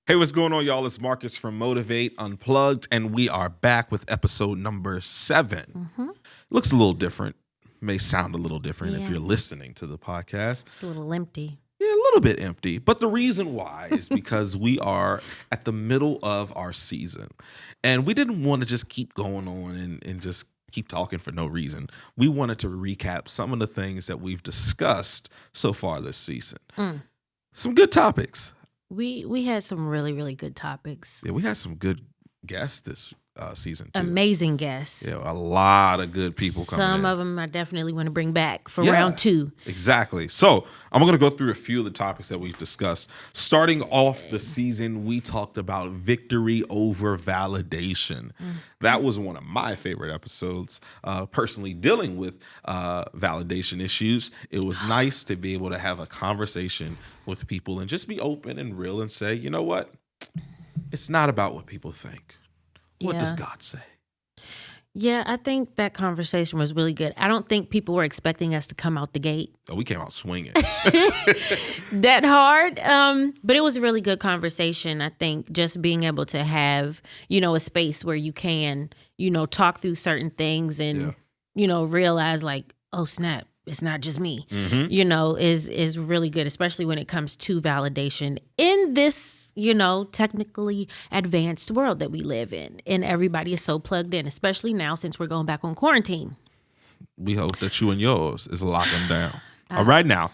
Hey, what's going on, y'all? It's Marcus from Motiv8 Unplugged, and we are back with episode number 7. Looks a little different. May sound a little different if you're listening to the podcast. It's a little empty. Yeah, a little bit empty. But the reason why is because we are at the middle of our season. And we didn't want to just keep going on and just keep talking for no reason. We wanted to recap some of the things that we've discussed so far this season. Some good topics. We had some really, really good topics. Yeah, we had some good guests this season too. Amazing guests. Yeah, a lot of good people coming in. Some of them I definitely want to bring back for round 2. Exactly. So I'm going to go through a few of the topics that we've discussed. Starting off the season, we talked about victory over validation. That was one of my favorite episodes. Personally, dealing with validation issues, it was nice to be able to have a conversation with people and just be open and real and say, you know what? It's not about what people think. What does God say? Yeah, I think that conversation was really good. I don't think people were expecting us to come out the gate Oh, we came out swinging. that hard. But it was a really good conversation. I think just being able to have, a space where you can, talk through certain things and, realize like, oh, snap. It's not just me, is really good, especially when it comes to validation in this, technically advanced world that we live in. And everybody is so plugged in, especially now since we're going back on quarantine. We hope that you and yours is locking down. All right, now.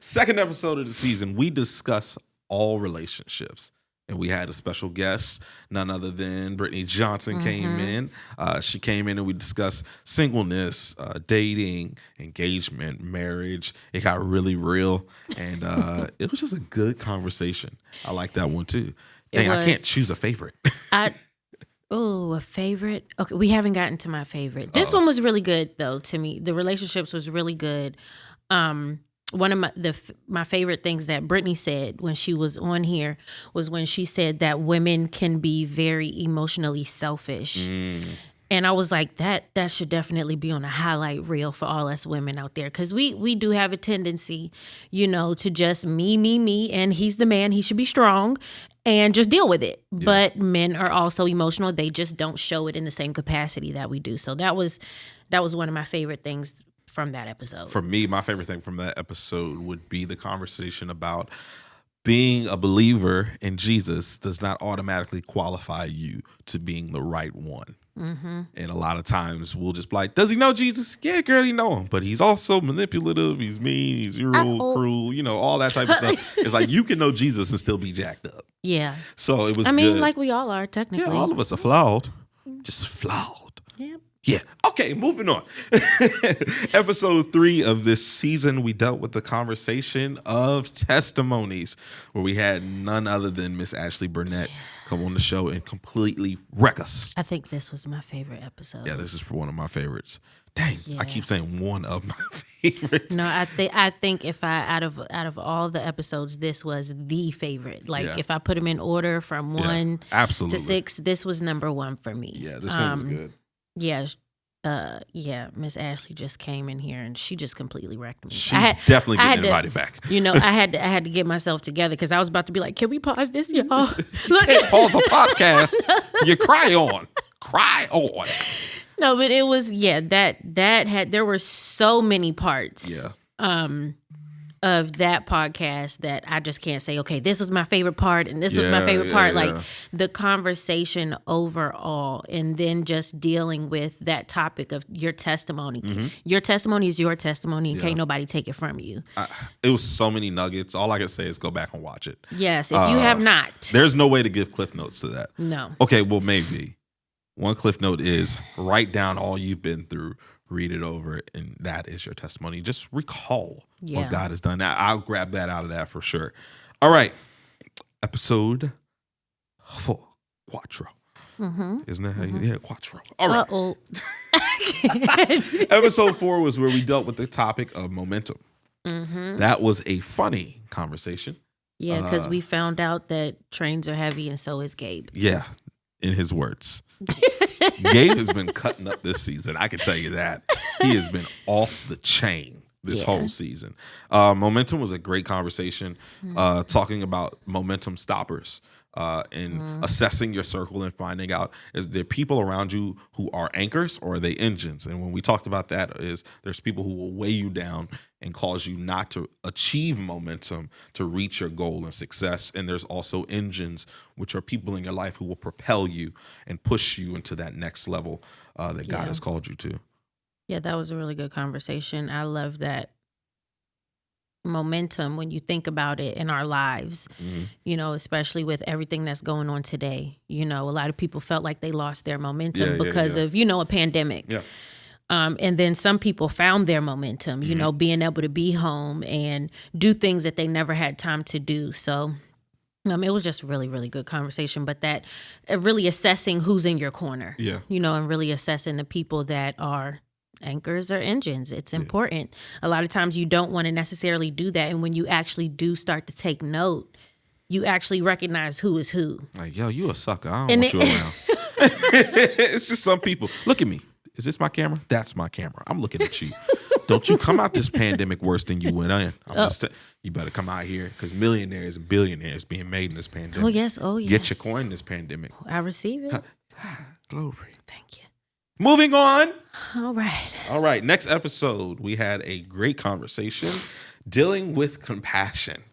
Second episode of the season, we discuss all relationships. And we had a special guest, none other than Brittany Johnson came in. She came in and we discussed singleness, dating, engagement, marriage. It got really real. And it was just a good conversation. I like that one too. Dang, I can't choose a favorite. A favorite? Okay, we haven't gotten to my favorite. This one was really good though to me. The relationships was really good. One of my favorite things that Brittany said when she was on here was when she said that women can be very emotionally selfish. And I was like, that should definitely be on a highlight reel for all us women out there. Because we do have a tendency, to just me, and he's the man, he should be strong, and just deal with it. Yeah. But men are also emotional. They just don't show it in the same capacity that we do. So that was one of my favorite things from that episode. For me, my favorite thing from that episode would be the conversation about being a believer in Jesus does not automatically qualify you to being the right one. And a lot of times we'll just be like, does he know Jesus? Yeah, girl, you know him. But he's also manipulative. He's mean. He's cruel, all that type of stuff. It's like you can know Jesus and still be jacked up. Yeah. So it was good. Like we all are technically. Yeah, all of us are flawed. Just flawed. Yep. Yeah. Okay, moving on. Episode 3 of this season, we dealt with the conversation of testimonies, where we had none other than Miss Ashley Burnett come on the show and completely wreck us. I think this was my favorite episode. Yeah, this is one of my favorites. Dang, yeah. I keep saying one of my favorites. No, I think if I out of all the episodes, this was the favorite. Like if I put them in order from 1 to 6, this was number 1 for me. Yeah, this one was good. Yeah, Miss Ashley just came in here and she just completely wrecked me. She's definitely getting invited back. I had to get myself together because I was about to be like, can we pause this, y'all? You can't pause a podcast. You cry on. No, but it was there were so many parts. Yeah. Of that podcast that I just can't say, okay, this was my favorite part and this was my favorite part. Yeah. Like the conversation overall, and then just dealing with that topic of your testimony. Your testimony is your testimony and can't nobody take it from you. It was so many nuggets. All I can say is go back and watch it. Yes, if you have not. There's no way to give cliff notes to that. No. Okay, well, maybe. One cliff note is write down all you've been through, read it over, and that is your testimony. Just recall what God has done. Now, I'll grab that out of that for sure. All right. Episode 4, Quattro. Isn't that how you? Yeah, Quattro. All right. Uh-oh. Episode 4 was where we dealt with the topic of momentum. That was a funny conversation. Yeah, because we found out that trains are heavy and so is Gabe. Yeah, in his words. Gabe has been cutting up this season. I can tell you that. He has been off the chain. this whole season. Momentum was a great conversation, talking about momentum stoppers. And assessing your circle and finding out, is there people around you who are anchors or are they engines? And when we talked about that, is there's people who will weigh you down and cause you not to achieve momentum to reach your goal and success. And there's also engines, which are people in your life who will propel you and push you into that next level that God has called you to. Yeah, that was a really good conversation. I love that momentum when you think about it in our lives, you know, especially with everything that's going on today. You know, a lot of people felt like they lost their momentum because of, you know, a pandemic. Yeah. And then some people found their momentum, you know, being able to be home and do things that they never had time to do. So it was just really, really good conversation, but that really assessing who's in your corner, you know, and really assessing the people that are anchors or engines. It's important. A lot of times you don't want to necessarily do that. And when you actually do start to take note, you actually recognize who is who. Like, yo, you a sucker. I don't want you around. It's just some people. Look at me. Is this my camera? That's my camera. I'm looking at you. Don't you come out this pandemic worse than you went in. You better come out here because millionaires and billionaires being made in this pandemic. Oh, yes. Oh, yes. Get your coin in this pandemic. I receive it. Glory. Thank you.Moving on. All right. Next episode, we had a great conversation dealing with compassion.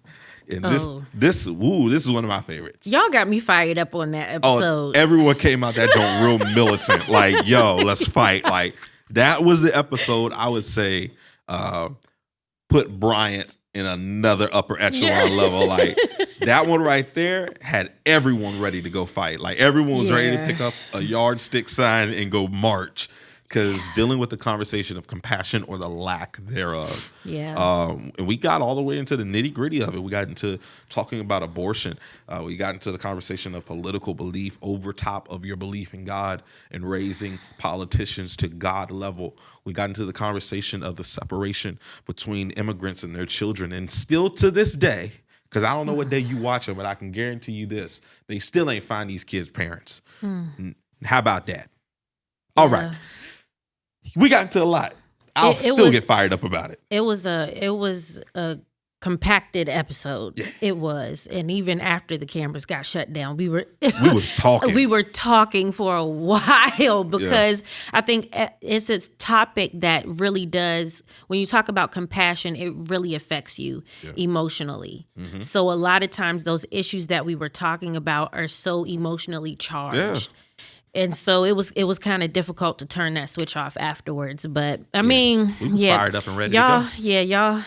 And this is one of my favorites. Y'all got me fired up on that episode. Everyone came out that joint real militant. Like, yo, let's fight. Like, that was the episode I would say put Bryant in another upper echelon level. Like, that one right there had everyone ready to go fight. Like, everyone was ready to pick up a yardstick sign and go march. Because dealing with the conversation of compassion or the lack thereof. And we got all the way into the nitty gritty of it. We got into talking about abortion. We got into the conversation of political belief over top of your belief in God and raising politicians to God level. We got into the conversation of the separation between immigrants and their children. And still to this day, because I don't know what day you watch them, but I can guarantee you this, they still ain't find these kids' parents. How about that? All right. We got into a lot. I'll still get fired up about it. It was a compacted episode. Yeah. It was. And even after the cameras got shut down, we was talking. We were talking for a while because I think it's a topic that really does, when you talk about compassion, it really affects you emotionally. So a lot of times those issues that we were talking about are so emotionally charged. Yeah. And so it was kind of difficult to turn that switch off afterwards. But I mean, we was fired up and ready to go. Yeah,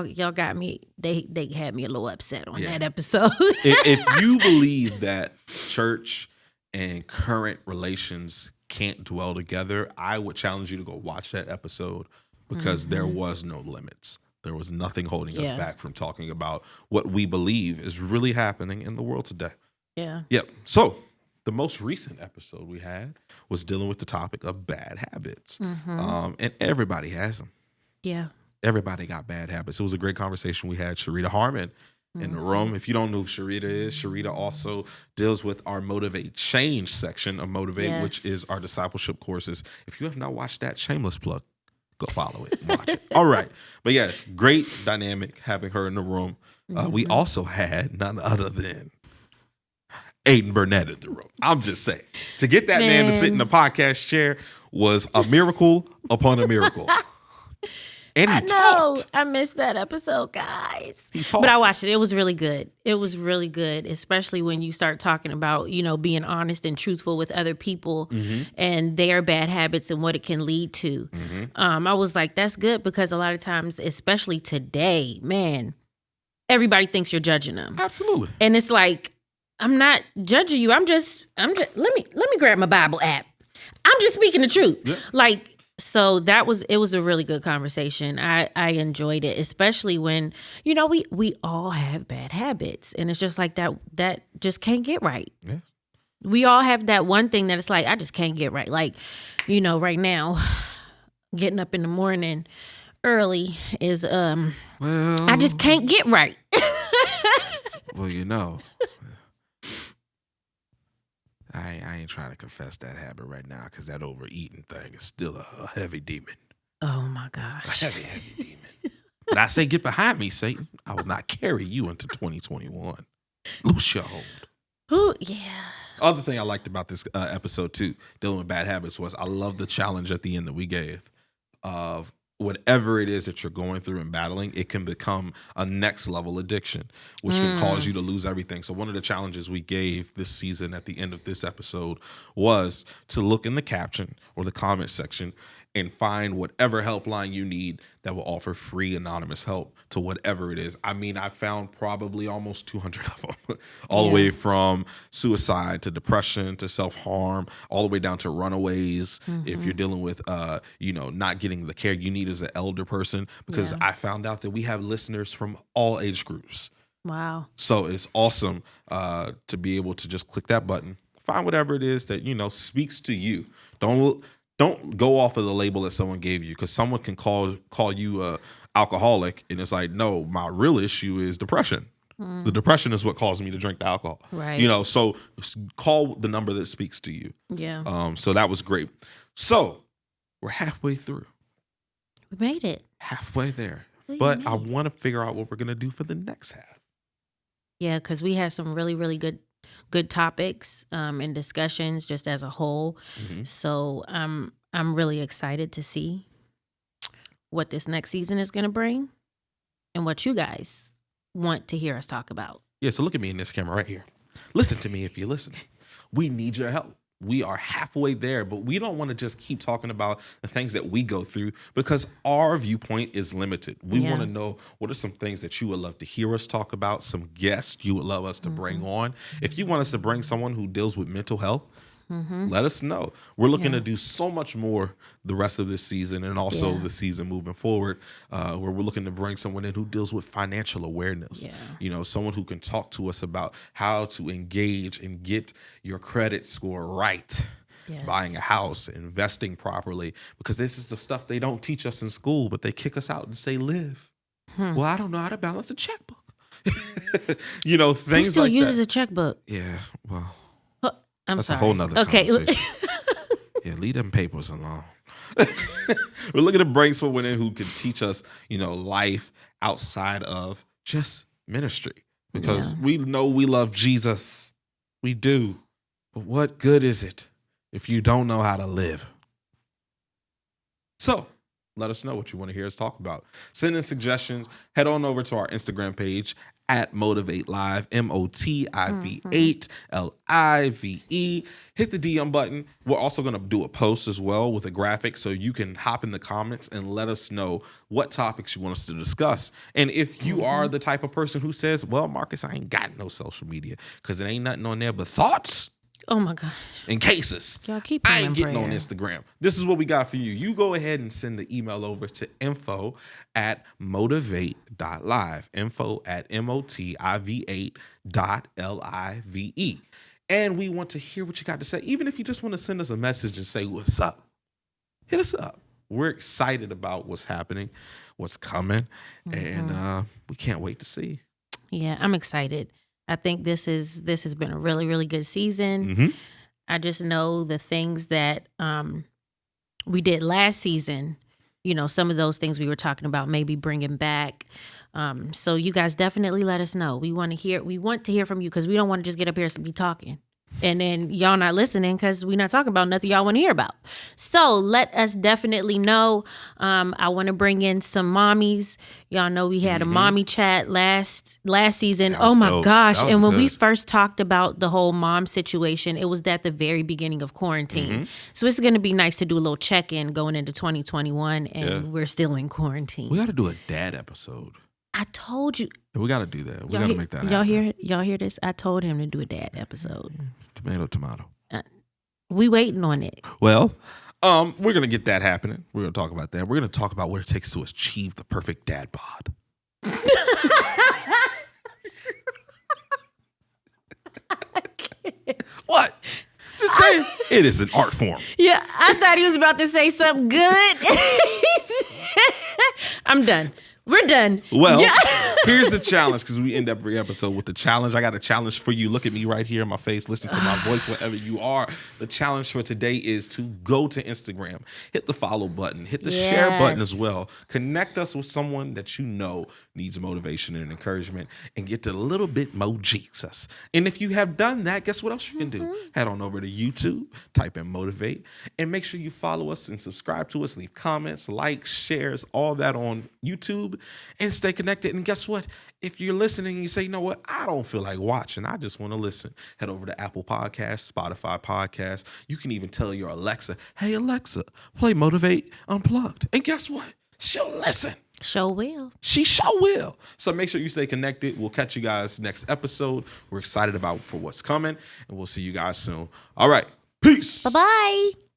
y'all got me. They had me a little upset on that episode. If you believe that church and current relations can't dwell together, I would challenge you to go watch that episode because there was no limits. There was nothing holding us back from talking about what we believe is really happening in the world today. Yeah. Yep. So the most recent episode we had was dealing with the topic of bad habits. And everybody has them. Yeah. Everybody got bad habits. It was a great conversation. We had Sharita Harmon in the room. If you don't know who Sharita is, Sharita also deals with our Motiv8 Change section of Motiv8, which is our discipleship courses. If you have not watched that, shameless plug, go follow it and watch it. All right. But yeah, great dynamic having her in the room. We also had none other than Aiden Burnett in the room. I'm just saying. To get that man to sit in the podcast chair was a miracle upon a miracle. And he talked. I missed that episode, guys. But I watched it. It was really good. It was really good, especially when you start talking about, you know, being honest and truthful with other people and their bad habits and what it can lead to. I was like, that's good because a lot of times, especially today, man, everybody thinks you're judging them. Absolutely. And it's like, I'm not judging you. I'm just let me grab my Bible app. I'm just speaking the truth. Yeah. Like, so it was a really good conversation. I enjoyed it, especially when, you know, we all have bad habits and it's just like that just can't get right. Yeah. We all have that one thing that it's like, I just can't get right. Like, you know, right now, getting up in the morning early is, I just can't get right. Well, you know, I ain't trying to confess that habit right now because that overeating thing is still a heavy demon. Oh my gosh. A heavy, heavy demon. But I say, get behind me, Satan. I will not carry you into 2021. Loose your hold. Who? Yeah. Other thing I liked about this episode too, dealing with bad habits, was I love the challenge at the end that we gave of whatever it is that you're going through and battling, it can become a next level addiction, which can cause you to lose everything. So one of the challenges we gave this season at the end of this episode was to look in the caption or the comment section and find whatever helpline you need that will offer free anonymous help to whatever it is. I mean, I found probably almost 200 of them, all the way from suicide to depression to self-harm, all the way down to runaways. If you're dealing with, not getting the care you need as an elder person, because I found out that we have listeners from all age groups. Wow. So it's awesome to be able to just click that button, find whatever it is that, speaks to you. Don't go off of the label that someone gave you, because someone can call you a alcoholic, and it's like, no, my real issue is depression. The depression is what caused me to drink the alcohol. Right. So call the number that speaks to you. Yeah. So that was great. So we're halfway through. We made it. Halfway there. But I want to figure out what we're going to do for the next half. Yeah, because we had some really, really good topics and discussions just as a whole. So I'm really excited to see what this next season is going to bring and what you guys want to hear us talk about. Yeah, so look at me in this camera right here. Listen to me if you're listening. We need your help. We are halfway there, but we don't want to just keep talking about the things that we go through, because our viewpoint is limited. We want to know, what are some things that you would love to hear us talk about, some guests you would love us to bring on. If you want us to bring someone who deals with mental health, let us know. We're looking to do so much more the rest of this season, and also the season moving forward, where we're looking to bring someone in who deals with financial awareness. Someone who can talk to us about how to engage and get your credit score right. Buying a house, investing properly, because this is the stuff they don't teach us in school, but they kick us out and say, live. Well, I don't know how to balance a checkbook. Things Who still like uses that. a checkbook? Yeah, well, that's a whole nother conversation. Yeah, leave them papers alone. We're looking to bring someone in who can teach us, life outside of just ministry, because we know we love Jesus. We do. But what good is it if you don't know how to live? So let us know what you want to hear us talk about. Send in suggestions. Head on over to our Instagram page at Motiv8 Live, Motiv8 LIVE. Hit the DM button. We're also going to do a post as well with a graphic, so you can hop in the comments and let us know what topics you want us to discuss. And if you are the type of person who says, well, Marcus, I ain't got no social media because there ain't nothing on there but thoughts. Oh my gosh. In cases. Y'all keep I ain't getting on Instagram. This is what we got for you. You go ahead and send the email over to info@motiv8.live. info@motiv8.live. And we want to hear what you got to say. Even if you just want to send us a message and say, what's up? Hit us up. We're excited about what's happening, what's coming. And we can't wait to see. Yeah, I'm excited. I think this has been a really, really good season. I just know the things that we did last season, some of those things we were talking about, maybe bringing back. So you guys definitely let us know. We want to hear from you, because we don't want to just get up here and be talking, and then y'all not listening because we're not talking about nothing y'all want to hear about. So let us definitely know. I want to bring in some mommies. Y'all know we had a mommy chat last season. Oh my gosh. And when we first talked about the whole mom situation, it was at the very beginning of quarantine. So it's going to be nice to do a little check-in going into 2021, and we're still in quarantine. We got to do a dad episode. I told you. We got to do that. We got to make that happen. Y'all hear this? I told him to do a dad episode. Tomato. We waiting on it. Well, we're going to get that happening. We're going to talk about that. We're going to talk about what it takes to achieve the perfect dad bod. What? Just saying. It is an art form. Yeah, I thought he was about to say something good. I'm done. We're done. Well, Here's the challenge, because we end every episode with the challenge. I got a challenge for you. Look at me right here in my face. Listen to my voice wherever you are. The challenge for today is to go to Instagram, hit the follow button, hit the share button as well. Connect us with someone that you know needs motivation and encouragement, and get to a little bit more Jesus. And if you have done that, guess what else you can do? Head on over to YouTube, type in Motivate, and make sure you follow us and subscribe to us. Leave comments, likes, shares, all that on YouTube, and stay connected. And guess what? If you're listening and you say, you know what, I don't feel like watching, I just want to listen, head over to Apple Podcasts, Spotify Podcasts. You can even tell your Alexa, hey, Alexa, play Motiv8 Unplugged. And guess what? She'll listen. Sure will. She sure will. So make sure you stay connected. We'll catch you guys next episode. We're excited for what's coming, and we'll see you guys soon. All right. Peace. Bye-bye.